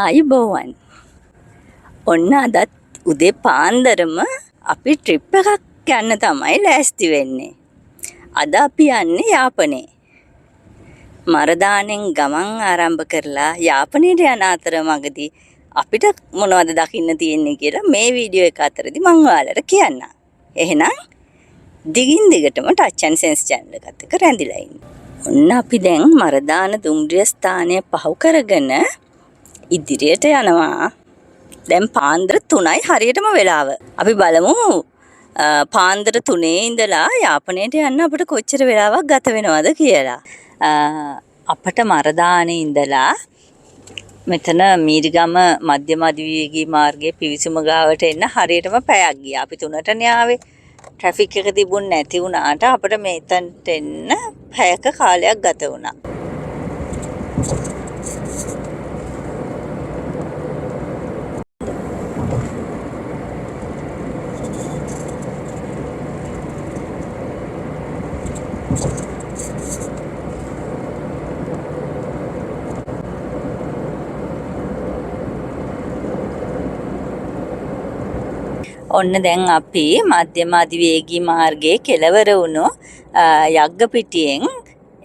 ආයුබෝවන්. ඔන්න අදත් උදේ පාන්දරම අපි ට්‍රිප් එකක් යන්න තමයි ලෑස්ති වෙන්නේ. අද අපි යන්නේ යාපනයේ. මරදානෙන් ගමන් ආරම්භ කරලා යාපනයට යන අතරමඟදී අපිට මොනවද දකින්න තියෙන්නේ කියලා මේ වීඩියෝ එක අතරදී මම ඔයාලට කියන්නම්. එහෙනම් දිගින් දිගටම ටච් ඇන්ඩ් සෙන්ස් channel එකත් එක්ක රැඳිලා ඉන්න. ඔන්න අපි දැන් මරදාන දුම්රිය ස්ථානය පහු කරගෙන ඉදිරියට යනවා. දැන් පාන්දර 3යි හරියටම වෙලාව. අපි බලමු පාන්දර 3 ඉඳලා යාපනයට යන්න අපිට කොච්චර වෙලාවක් ගත වෙනවද කියලා. අපට මරදානේ ඉඳලා මෙතන මීරිගම මධ්‍යම අධිවේගී මාර්ගයේ පිවිසුම ගාවට එන්න හරියටම පැයක් ගියා. අපි 3ටනේ ආවේ. ට්‍රැෆික් එක තිබුණ නැති වුණාට අපිට මෙතනට එන්න පැයක කාලයක් ගත වුණා. ඔන්න දැන් අපි මධ්‍යම අධිවේගී මාර්ගයේ කෙළවර වුණු යග්ගපිටියෙන්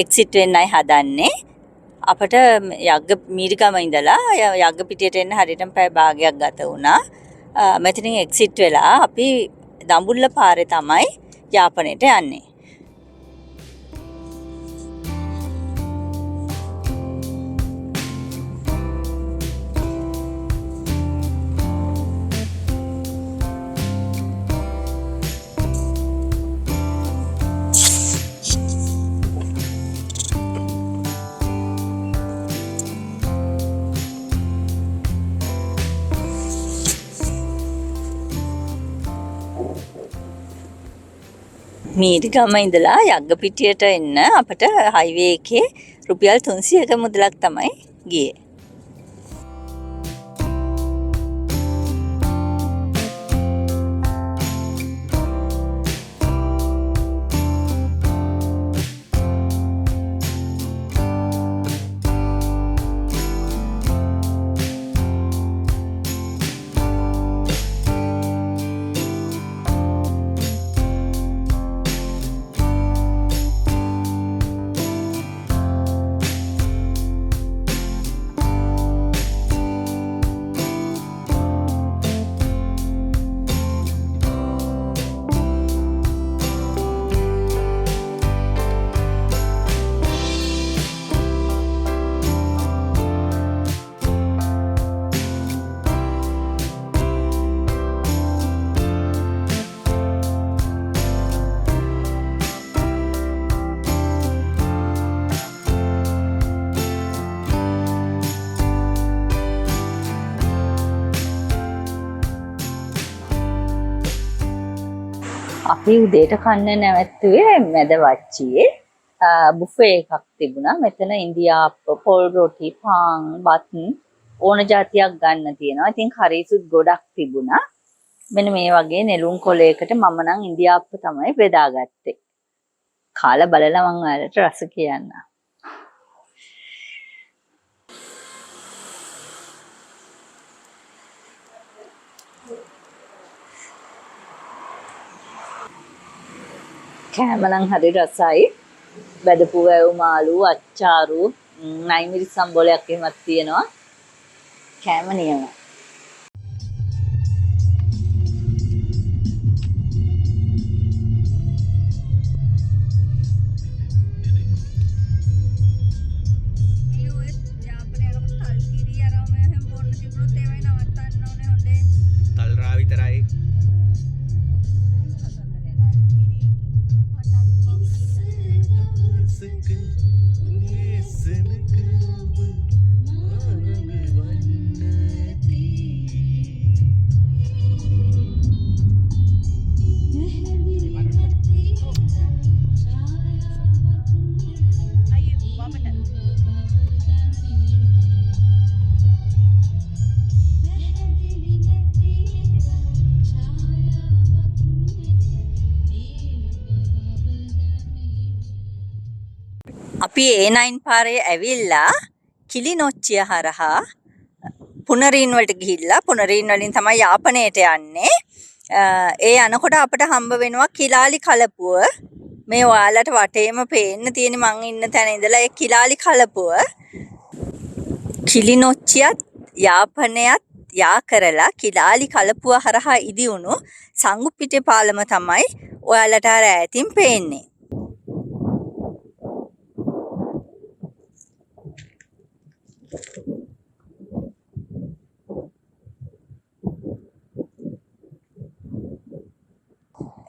එක්සිට් වෙන්නයි හදන්නේ. අපට මීරිගම ඉඳලා යග්ගපිටියට එන්න හරියටම පැය භාගයක් ගත වුණා. මෙතනින් එක්සිට් වෙලා අපි දඹුල්ල පාරේ තමයි යාපනයට යන්නේ. මීරිගම ඉඳලා යග්ගපිටියට එන්න අපට හයිවේ එකේ රුපියල් 300ක මුදලක් තමයි ගියේ. අපි උදේට කන්න නැවැත්තුවේ මැද වච්චියේ බුෆේ එකක් තිබුණා. මෙතන ඉන්දියාප්ප, පොල් රොටි, පාන්, බත් ඕන જાතියක් ගන්න තියෙනවා. ඉතින් කරීසුත් ගොඩක් තිබුණා. මෙන්න මේ වගේ නෙළුම් කොලයකට මම නම් ඉන්දියාප්ප තමයි බෙදාගත්තේ. කාලා බලලා මම ඔයාලට රස කියන්නම්. කෑම නම් හරි රසයි. බෙදපු වැව් මාළු, අච්චාරු, නයිමිරි සම්බෝලයක් එහෙමත් තියෙනවා. කෑම නියමයි. අපි A9 පාරේ ඇවිල්ලා කිලිනොච්චිය හරහා පුනරීන් වලට ගිහිල්ලා පුනරීන් වලින් තමයි යාපනයට යන්නේ. ඒ යනකොට අපිට හම්බ වෙනවා කිලාලි කලපුව. මේ ඔයාලට වටේම පේන්න තියෙන මං ඉන්න තැන ඉඳලා ඒ කිලාලි කලපුව කිලිනොච්චියත් යාපනයත් යා කරලා කිලාලි කලපුව හරහා ඉදිවුණු සංගුප්පිටේ පාලම තමයි ඔයාලට අර ඈතින් පේන්නේ.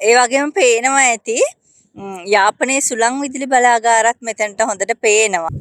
ඒ වගේම පේනවා ඇති යාපනයේ සුළං විදුලි බලාගාරත් මෙතනට හොඳට පේනවා.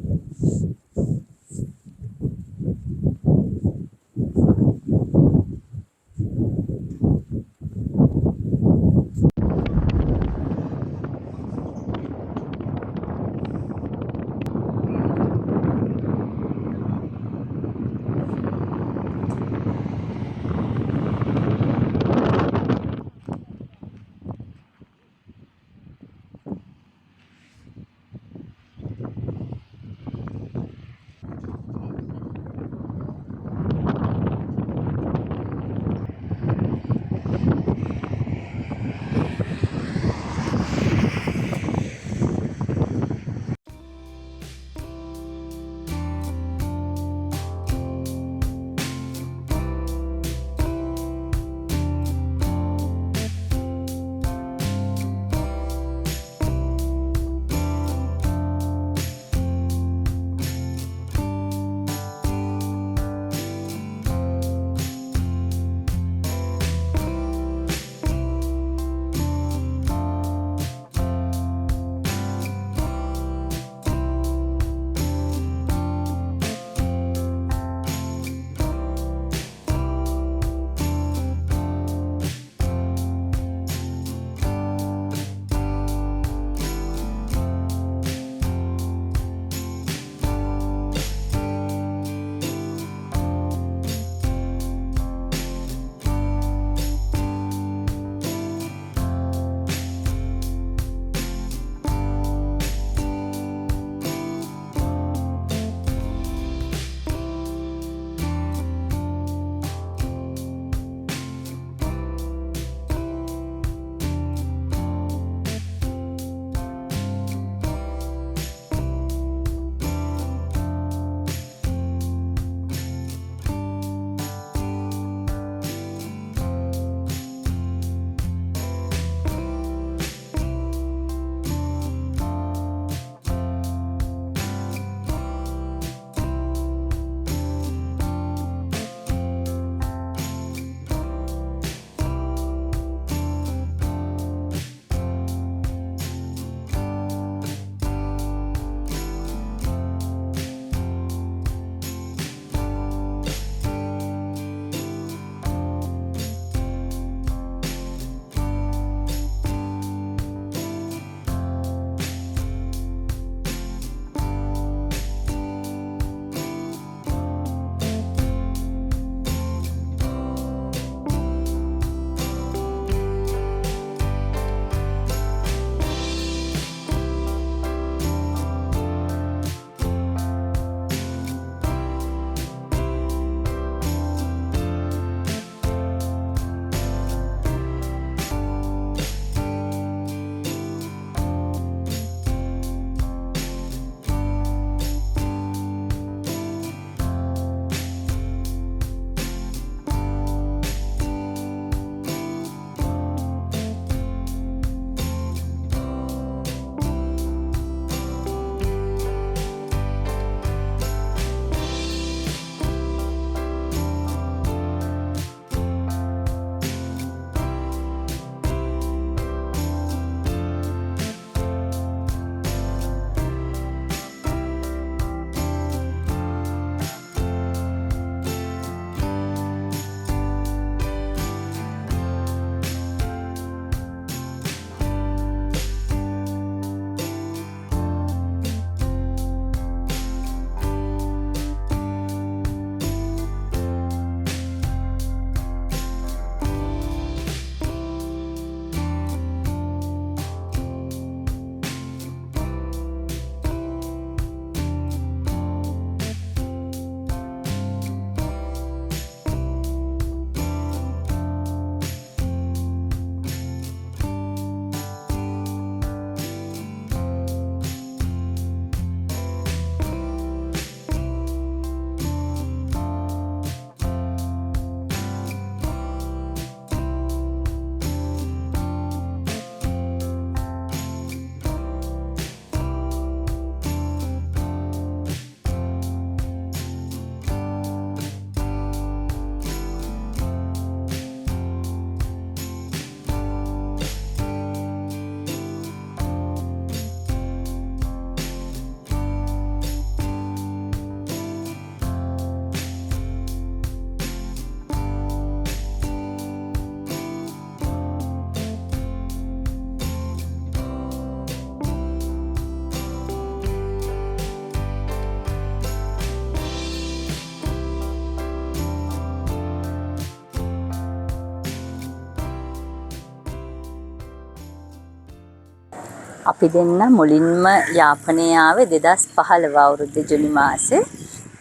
අපි දෙන්න මුලින්ම යාපනයේ ආවේ 2015 අවුරුද්දේ ජුනි මාසේ.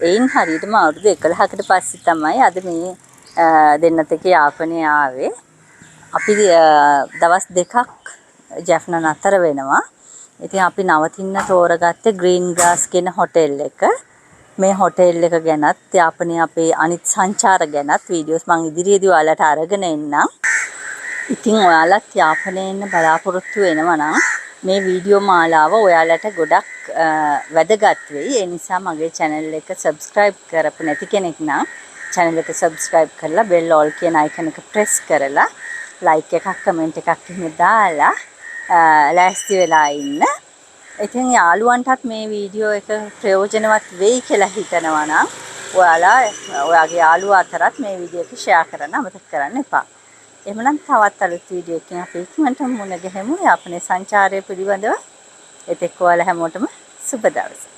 එයින් හරියටම අවුරුදු 11කට පස්සේ තමයි අද මේ දෙන්නත් එක්ක යාපනයේ ආවේ. අපි දවස් දෙකක් ජැෆ්නා නතර වෙනවා. ඉතින් අපි නවතින්න තෝරගත්තේ ග්‍රීන් ග්‍රාස් කියන හොටෙල් එක. මේ හොටෙල් එක ගැනත් යාපනයේ අපේ අනිත් සංචාර ගැනත් වීඩියෝස් මම ඉදිරියේදී ඔයාලට අරගෙන එන්නම්. ඉතින් ඔයාලත් යාපනයේ ඉන්න බලාපොරොත්තු වෙනවා නම් මේ වීඩියෝ මාලාව ඔයාලට ගොඩක් වැදගත් වෙයි. ඒ නිසා මගේ channel එක subscribe කරපු නැති කෙනෙක් නම් channel එක subscribe කරලා bell all කියන icon එක press කරලා like එකක් comment එකක් එහෙම දාලා ලෑස්ති වෙලා ඉන්න. ඉතින් යාළුවන්ටත් මේ වීඩියෝ එක ප්‍රයෝජනවත් වෙයි කියලා හිතනවා නම් ඔයාලා ඔයාගේ යාළුවා අතරත් මේ වීඩියෝ එක share කරන්න අමතක කරන්න එපා. එහෙමනම් තවත් අලුත් වීඩියෝ එකකින් අපි ඉක්මනට මුණ ගැහෙමු යාපනයේ සංචාරය පිළිබඳව. එතෙක් ඔයාලා හැමෝටම සුබ දවසක්.